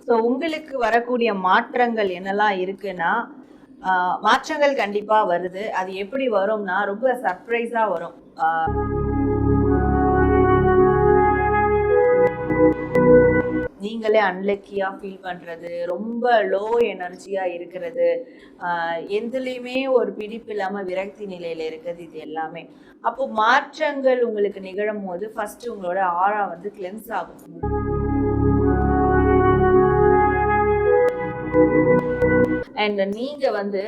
So உங்களுக்கு வரக்கூடிய மாற்றங்கள் என்னெல்லாம் இருக்குன்னா, மாற்றங்கள் கண்டிப்பா வருது. அது எப்படி வரும்னா, ரொம்ப சர்ப்ரைஸா வரும். நீங்களே அன்லக்கியா ஃபீல் பண்றது, ரொம்ப லோ எனர்ஜியா இருக்கிறது, எதுலயுமே ஒரு பிடிப்பு இல்லாம விரக்தி நிலையில இருக்கிறது, இது எல்லாமே. அப்போ மாற்றங்கள் உங்களுக்கு நிகழும் போது ஃபர்ஸ்ட் உங்களோட ஆரா வந்து கிளென்ஸ் ஆகும். அண்ட் நீங்க வந்து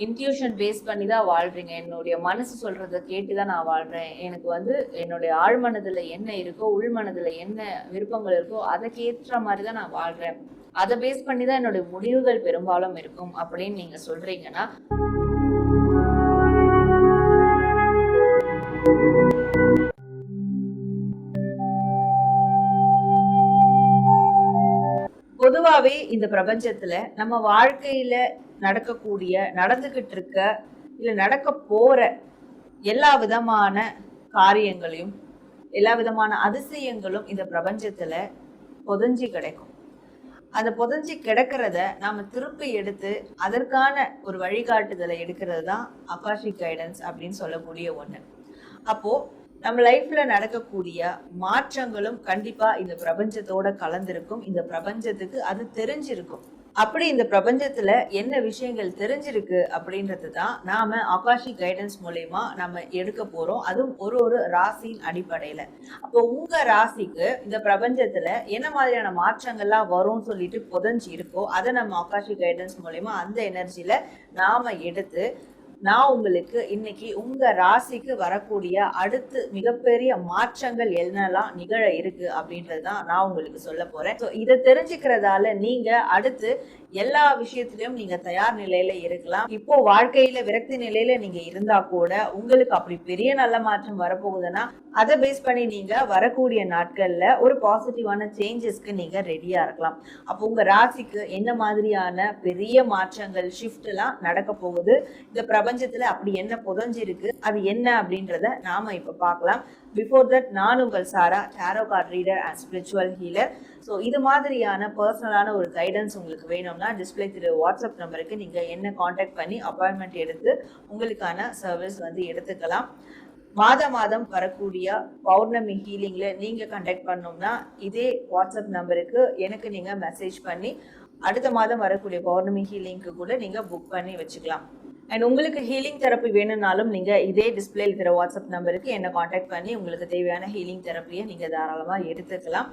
இன்ட்யூஷன் பேஸ் பண்ணி தான் வாழ்றீங்க. என்னுடைய மனசு சொல்றதை கேட்டுதான் நான் வாழ்றேன். எனக்கு வந்து என்னுடைய ஆழ்மனதுல என்ன இருக்கோ, உள்மனதுல என்ன விருப்பங்கள் இருக்கோ அதுக்கேற்ற மாதிரி தான் நான் வாழ்றேன். அதை பேஸ் பண்ணி தான் என்னுடைய முடிவுகள் பெரும்பாலும் இருக்கும் அப்படின்னு நீங்க சொல்றீங்கன்னா, பொதுவாவே இந்த பிரபஞ்சத்துல நம்ம வாழ்க்கையில நடக்கக்கூடிய, நடந்துகிட்டு இருக்க, இல்ல நடக்க போற எல்லா விதமான காரியங்களையும், எல்லா விதமான அதிசயங்களும் இந்த பிரபஞ்சத்துல புதைஞ்சி கிடைக்கும். அந்த புதைஞ்சி கிடக்கிறத நாம திருப்பி எடுத்து அதற்கான ஒரு வழிகாட்டுதலை எடுக்கிறது தான் அகாஷிக் கைடன்ஸ் அப்படின்னு சொல்லக்கூடிய ஒண்ணு. அப்போ நம்ம லைஃப்ல நடக்கக்கூடிய மாற்றங்களும் கண்டிப்பா இந்த பிரபஞ்சத்தோட கலந்திருக்கும். இந்த பிரபஞ்சத்துக்கு அது தெரிஞ்சிருக்கும். அப்படி இந்த பிரபஞ்சத்துல என்ன விஷயங்கள் தெரிஞ்சிருக்கு அப்படின்றது தான் நாம அகாஷிக் கைடன்ஸ் மூலயமா நம்ம எடுக்க போறோம். அதுவும் ஒரு ராசியின் அடிப்படையில. அப்போ உங்க ராசிக்கு இந்த பிரபஞ்சத்துல என்ன மாதிரியான மாற்றங்கள்லாம் வரும்னு சொல்லிட்டு புதஞ்சு இருக்கோ, அதை நம்ம அகாஷிக் கைடன்ஸ் மூலயமா அந்த எனர்ஜியில நாம எடுத்து, நான் உங்களுக்கு இன்னைக்கு உங்க ராசிக்கு வரக்கூடிய அடுத்து மிகப்பெரிய மாற்றங்கள் என்னெல்லாம் நிகழ இருக்கு அப்படின்றதுதான் நான் உங்களுக்கு சொல்ல போறேன். ஸோ இதை தெரிஞ்சுக்கிறதால நீங்க அடுத்து எல்லா விஷயத்திலயும் நீங்க தயார் நிலையில இருக்கலாம். இப்போ வாழ்க்கையில விரக்தி நிலையில நீங்க இருந்தா கூட உங்களுக்கு அப்படி பெரிய நல்ல மாற்றம் வரப்போகுதுன்னா அதை பேஸ் பண்ணி நீங்க வரக்கூடிய நாட்கள்ல ஒரு பாசிட்டிவான சேஞ்சஸ்க்கு நீங்க ரெடியா இருக்கலாம். அப்போ உங்க ராசிக்கு என்ன மாதிரியான பெரிய மாற்றங்கள், ஷிஃப்ட் எல்லாம் நடக்க போகுது, இந்த பிரபஞ்சத்துல அப்படி என்ன புதஞ்சிருக்கு, அது என்ன அப்படின்றத நாம இப்ப பார்க்கலாம். பிஃபோர் தட், நான் உங்கள் Sara, tarot card reader and spiritual healer. So இது மாதிரியான பர்சனலான ஒரு கைடன்ஸ் உங்களுக்கு வேணும்னா டிஸ்பிளே திரு வாட்ஸ்அப் நம்பருக்கு நீங்க என்ன காண்டாக்ட் பண்ணி அப்பாயின்மெண்ட் எடுத்து உங்களுக்கான சர்வீஸ் வந்து எடுத்துக்கலாம். மாதம் வரக்கூடிய பௌர்ணமி ஹீலிங்ல நீங்க கண்டக்ட் பண்ணோம்னா இதே வாட்ஸ்அப் நம்பருக்கு எனக்கு நீங்க மெசேஜ் பண்ணி அடுத்த மாதம் வரக்கூடிய பௌர்ணமி ஹீலிங்க்கு கூட நீங்க புக் பண்ணி வச்சுக்கலாம். அண்ட் உங்களுக்கு ஹீலிங் தெரப்பி வேணும்னாலும் நீங்க இதே டிஸ்பிளே இருக்கிற வாட்ஸ்அப் நம்பருக்கு என்ன காண்டாக்ட் பண்ணி உங்களுக்கு தேவையான ஹீலிங் தெரப்பியை நீங்க தாராளமா எடுத்துக்கலாம்.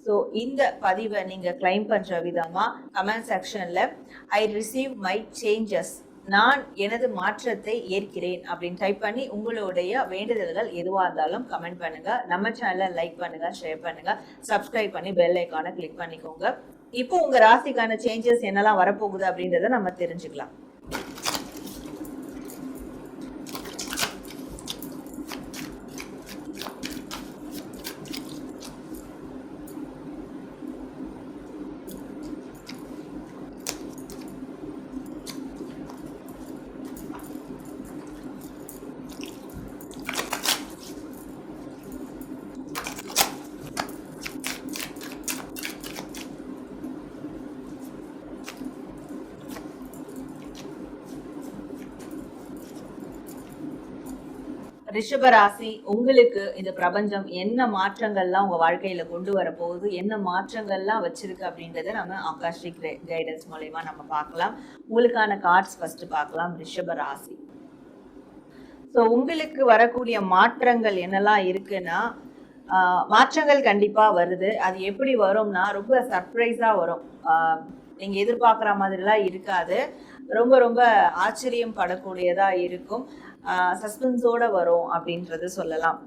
ஸோ இந்த பதிவை நீங்க கிளைம் பண்ற விதமா கமெண்ட் செக்ஷன்ல ஐ ரிசீவ் மை சேஞ்சஸ், நான் எனது மாற்றத்தை ஏற்கிறேன் அப்படின்னு டைப் பண்ணி உங்களுடைய வேண்டுதல்கள் எதுவாக இருந்தாலும் கமெண்ட் பண்ணுங்க. நம்ம சேனலை லைக் பண்ணுங்க, ஷேர் பண்ணுங்க, சப்ஸ்கிரைப் பண்ணி பெல் ஐக்கானை கிளிக் பண்ணிக்கோங்க. இப்போ உங்க ராசிக்கான சேஞ்சஸ் என்னெல்லாம் வரப்போகுது அப்படின்றத நம்ம தெரிஞ்சுக்கலாம். ரிஷபராசி, உங்களுக்கு இந்த பிரபஞ்சம் என்ன மாற்றங்கள்லாம் உங்க வாழ்க்கையில கொண்டு வர போகுது, என்ன மாற்றங்கள்லாம் வச்சிருக்கு அப்படின்றத நம்ம ஆகாஷிக் கைடன்ஸ் மூலமா நம்ம பார்க்கலாம். உங்களுக்கான கார்ட்ஸ் ஃபர்ஸ்ட் பார்க்கலாம். ரிஷபராசி, ஸோ உங்களுக்கு வரக்கூடிய மாற்றங்கள் என்னெல்லாம் இருக்குன்னா, மாற்றங்கள் கண்டிப்பா வருது. அது எப்படி வரும்னா ரொம்ப சர்ப்ரைஸா வரும். நீங்க எதிர்பார்க்குற மாதிரிலாம் இருக்காது. ரொம்ப ஆச்சரியம் படக்கூடியதா இருக்கும். சஸ்பென்ஸோட வரும் அப்படின்றது சொல்லலாம்.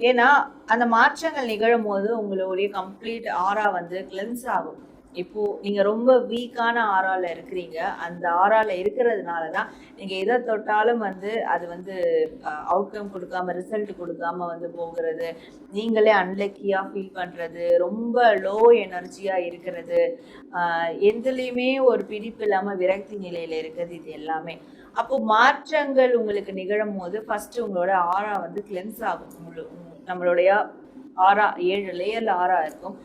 ஏன்னா அந்த மாற்றங்கள் நிகழும் போது உங்களுடைய கம்ப்ளீட் ஆரா வந்து கிளென்ஸ் ஆகும். இப்போ நீங்க ரொம்ப வீக்கான ஆறால இருக்கிறீங்க. அந்த ஆறால இருக்கிறதுனால தான் நீங்க எதை தொட்டாலும் வந்து அது வந்து அவுட்கம் கொடுக்காம, ரிசல்ட் கொடுக்காம வந்து போகிறது, நீங்களே அன்லக்கியா ஃபீல் பண்றது, ரொம்ப லோ எனர்ஜியா இருக்கிறது, எதுலையுமே ஒரு பிடிப்பு இல்லாம விரக்தி நிலையில இருக்கிறது, இது எல்லாமே. அப்போ மாற்றங்கள் உங்களுக்கு நிகழும் போது ஃபர்ஸ்ட் உங்களோட ஆரா வந்து கிளென்ஸ் ஆகும். நம்மளுடைய ஆரா 7 லேயர்ல ஆரா இருக்கும்.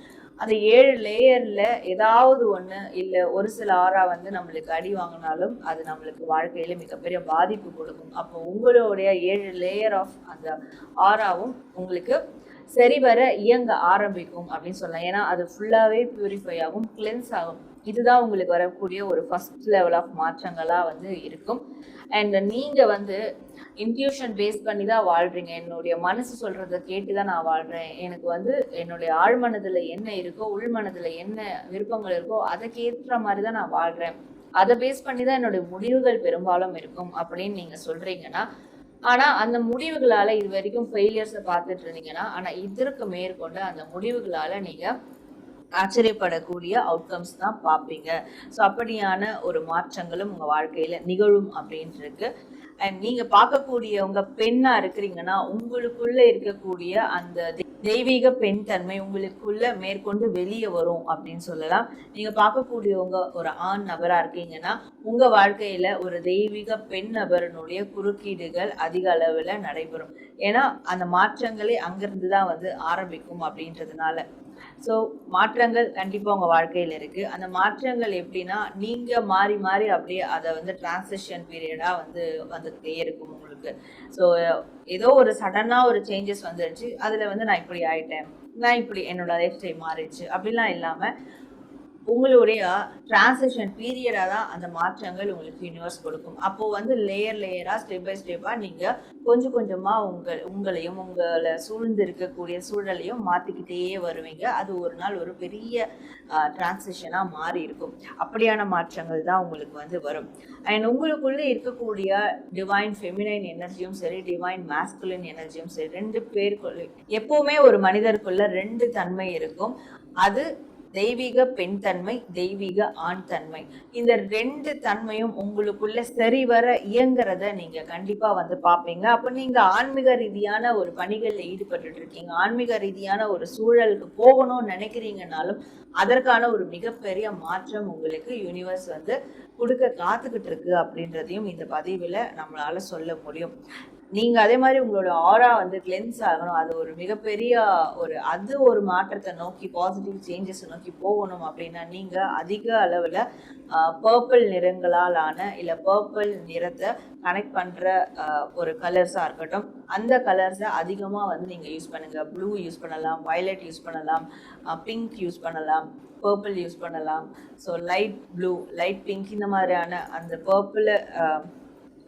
அந்த 7 லேயர்ல ஏதாவது ஒண்ணு இல்ல ஒரு சில ஆரா வந்து நம்மளுக்கு அடி வாங்கினாலும் அது நம்மளுக்கு வாழ்க்கையில மிகப்பெரிய பாதிப்பு கொடுக்கும். அப்போ உங்களுடைய 7 லேயர் ஆஃப் அந்த ஆராவும் உங்களுக்கு சரிவர இயங்க ஆரம்பிக்கும் அப்படின்னு சொல்லலாம். ஏன்னா அது ஃபுல்லாவே பியூரிஃபை ஆகும், கிளென்ஸ் ஆகும். இதுதான் உங்களுக்கு வரக்கூடிய ஒரு ஃபர்ஸ்ட் லெவல் ஆஃப் மாற்றங்களா வந்து இருக்கும். அண்ட் நீங்க வந்து இன்ட்யூஷன் பேஸ் பண்ணி தான் வாழ்றீங்க. என்னுடைய மனசு சொல்றதை கேட்டு தான் நான் வாழ்றேன். எனக்கு வந்து என்னுடைய ஆழ்மனதுல என்ன இருக்கோ, உள்மனதுல என்ன விருப்பங்கள் இருக்கோ அதுக்கேற்ற மாதிரி தான் நான் வாழ்றேன். அதை பேஸ் பண்ணி தான் என்னுடைய முடிவுகள் பெரும்பாலும் இருக்கும் அப்படின்னு நீங்க சொல்றீங்கன்னா, ஆனா அந்த முடிவுகளால இது வரைக்கும் ஃபெயிலியர்ஸை பார்த்துட்டு இருந்தீங்கன்னா, ஆனா இதற்கு மேற்கொண்டு அந்த முடிவுகளால நீங்க ஆச்சரியப்படக்கூடிய அவுட்கம்ஸ் தான் பார்ப்பீங்க. ஸோ அப்படியான ஒரு மாற்றங்களும் உங்க வாழ்க்கையில நிகழும் அப்படின்னு இருக்கு. அண்ட் நீங்க பார்க்கக்கூடியவங்க பெண்ணா இருக்கிறீங்கன்னா, உங்களுக்குள்ள இருக்கக்கூடிய அந்த தெய்வீக பெண் தன்மை உங்களுக்குள்ள மேற்கொண்டு வெளியே வரும் அப்படின்னு சொல்லலாம். நீங்க பார்க்கக்கூடியவங்க ஒரு ஆண் நபரா இருக்கீங்கன்னா, உங்க வாழ்க்கையில ஒரு தெய்வீக பெண் நபரனுடைய குறுக்கீடுகள் அதிக அளவுல நடைபெறும். ஏன்னா அந்த மாற்றங்களே அங்கிருந்து தான் வந்து ஆரம்பிக்கும் அப்படின்றதுனால. ஸோ மாற்றங்கள் கண்டிப்பாக உங்கள் வாழ்க்கையில் இருக்குது. அந்த மாற்றங்கள் எப்படின்னா, நீங்கள் மாறி மாறி அப்படியே அதை வந்து டிரான்சிஷன் பீரியடாக வந்துகிட்டே இருக்கும் உங்களுக்கு. ஸோ ஏதோ ஒரு சடனாக ஒரு சேஞ்சஸ் வந்துடுச்சு, அதில் வந்து நான் இப்படி ஆயிட்டேன், நான் இப்படி என்னோட லைஃப் ஸ்டைல் மாறிடுச்சு அப்படிலாம் இல்லாமல் உங்களுடைய டிரான்சிஷன் பீரியடாக தான் அந்த மாற்றங்கள் உங்களுக்கு யூனிவர்ஸ் கொடுக்கும். அப்போது வந்து லேயராக ஸ்டெப் பை ஸ்டெப்பாக நீங்கள் கொஞ்சம் கொஞ்சமாக உங்களையும் உங்களை சூழ்ந்து இருக்கக்கூடிய சூழலையும் மாற்றிக்கிட்டே வருவீங்க. அது ஒரு நாள் ஒரு பெரிய டிரான்சிஷனாக மாறி இருக்கும். அப்படியான மாற்றங்கள் தான் உங்களுக்கு வந்து வரும். அண்ட் உங்களுக்குள்ளே இருக்கக்கூடிய டிவைன் ஃபெமினைன் எனர்ஜியும் சரி, டிவைன் மாஸ்குலின் எனர்ஜியும் சரி, 2 பேருக்குள்ள எப்போவுமே ஒரு மனிதருக்குள்ள 2 தன்மை இருக்கும். அது தெய்வீக பெண் தன்மை, தெய்வீக ஆண் தன்மை. இந்த 2 தன்மையும் உங்களுக்குள்ள சரிவர இயங்குறத நீங்க கண்டிப்பா வந்து பார்ப்பீங்க. அப்ப நீங்க ஆன்மீக ரீதியான ஒரு பணிகள்ல ஈடுபட்டு இருக்கீங்க, ஆன்மீக ரீதியான ஒரு சூழலுக்கு போகணும்னு நினைக்கிறீங்கனாலும் அதற்கான ஒரு மிகப்பெரிய மாற்றம் உங்களுக்கு யூனிவர்ஸ் வந்து கொடுக்க காத்துக்கிட்டு இருக்கு அப்படின்றதையும் இந்த பதிவுல நம்மளால சொல்ல முடியும். நீங்க அதே மாதிரி உங்களோட ஆரா வந்து கிளென்ஸ் ஆகணும். அது ஒரு மிகப்பெரிய ஒரு மாற்றத்தை நோக்கி, பாசிட்டிவ் சேஞ்சஸ் நோக்கி போகணும் அப்படின்னா, நீங்க அதிக அளவுல பர்பிள் நிறங்களால் ஆன இல்ல பர்பிள் நிறத்தை கனெக்ட் பண்ற ஒரு கலர்ஸா இருக்கட்டும், அந்த கலர்ஸை அதிகமா வந்து நீங்க யூஸ் பண்ணுங்க. ப்ளூ யூஸ் பண்ணலாம், வயலட் யூஸ் பண்ணலாம், பிங்க் யூஸ் பண்ணலாம், பர்பிள் யூஸ் பண்ணலாம். So light blue, light pink, இந்த மாதிரியான அந்த பர்பிளை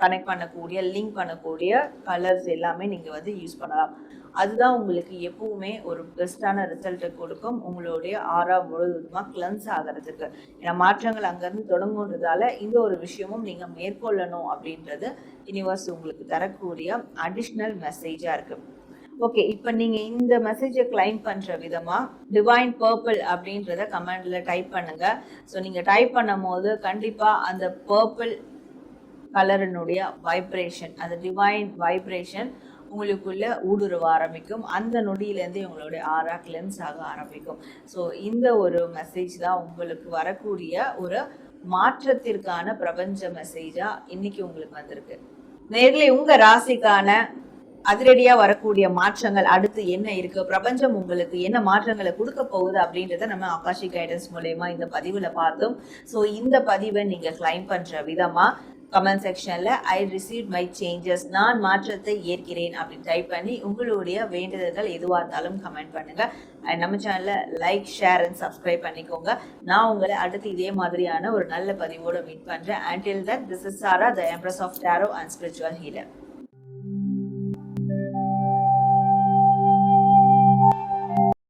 கனெக்ட் பண்ணக்கூடிய, லிங்க் பண்ணக்கூடிய கலர்ஸ் எல்லாமே நீங்கள் வந்து யூஸ் பண்ணலாம். அதுதான் உங்களுக்கு எப்பவுமே ஒரு பெஸ்ட்டான ரிசல்ட்டை கொடுக்கும், உங்களுடைய ஆரா முழுவதுமாக கிளென்ஸ் ஆகிறதுக்கு. ஏன்னா மாற்றங்கள் அங்கேருந்து தொடங்குன்றதால இந்த ஒரு விஷயமும் நீங்கள் மேற்கொள்ளணும் அப்படின்றது யூனிவர்ஸ் உங்களுக்கு தரக்கூடிய அடிஷ்னல் மெசேஜாக இருக்குது. ஓகே, இப்போ நீங்கள் இந்த மெசேஜை கிளைம் பண்ணுற விதமாக டிவைன் பர்பிள் அப்படின்றத கமெண்டில் டைப் பண்ணுங்கள். ஸோ நீங்கள் டைப் பண்ணும் போது கண்டிப்பாக அந்த பர்பிள் கலரினுடைய வைப்ரேஷன், அந்த டிவைன் வைப்ரேஷன் உங்களுக்குள்ள ஊடுருவ ஆரம்பிக்கும். அந்த நொடியிலேருந்தே உங்களுடைய ஆரா கிளென்ஸ் ஆக ஆரம்பிக்கும். ஸோ இந்த ஒரு மெசேஜ் தான் உங்களுக்கு வரக்கூடிய ஒரு மாற்றத்திற்கான பிரபஞ்ச மெசேஜா இன்னைக்கு உங்களுக்கு வந்திருக்கு. நேர்ல உங்க ராசிக்கான அதிரடியா வரக்கூடிய மாற்றங்கள் அடுத்து என்ன இருக்கு, பிரபஞ்சம் உங்களுக்கு என்ன மாற்றங்களை கொடுக்க போகுது அப்படின்றத நம்ம ஆகாஷிக் கைடன்ஸ் மூலமா இந்த பதிவுல பார்த்தோம். ஸோ இந்த பதிவை நீங்க கிளைம் பண்ற விதமா கமெண்ட் செக்ஷன்ல ஐ ரிசீவ் மை சேஞ்சஸ், நான் மாற்றத்தை ஏற்கிறேன் அப்படின்னு டைப் பண்ணி உங்களுடைய வேண்டுதல்கள் எதுவாக இருந்தாலும் கமெண்ட் பண்ணுங்க. அண்ட் நம்ம சேனல்ல லைக், ஷேர் அண்ட் சப்ஸ்கிரைப் பண்ணிக்கோங்க. நான் உங்களை அடுத்து இதே மாதிரியான ஒரு நல்ல பதிவோட மீட் பண்றேன். Until then, this is Sara, the Empress of Tarot and Spiritual Healer.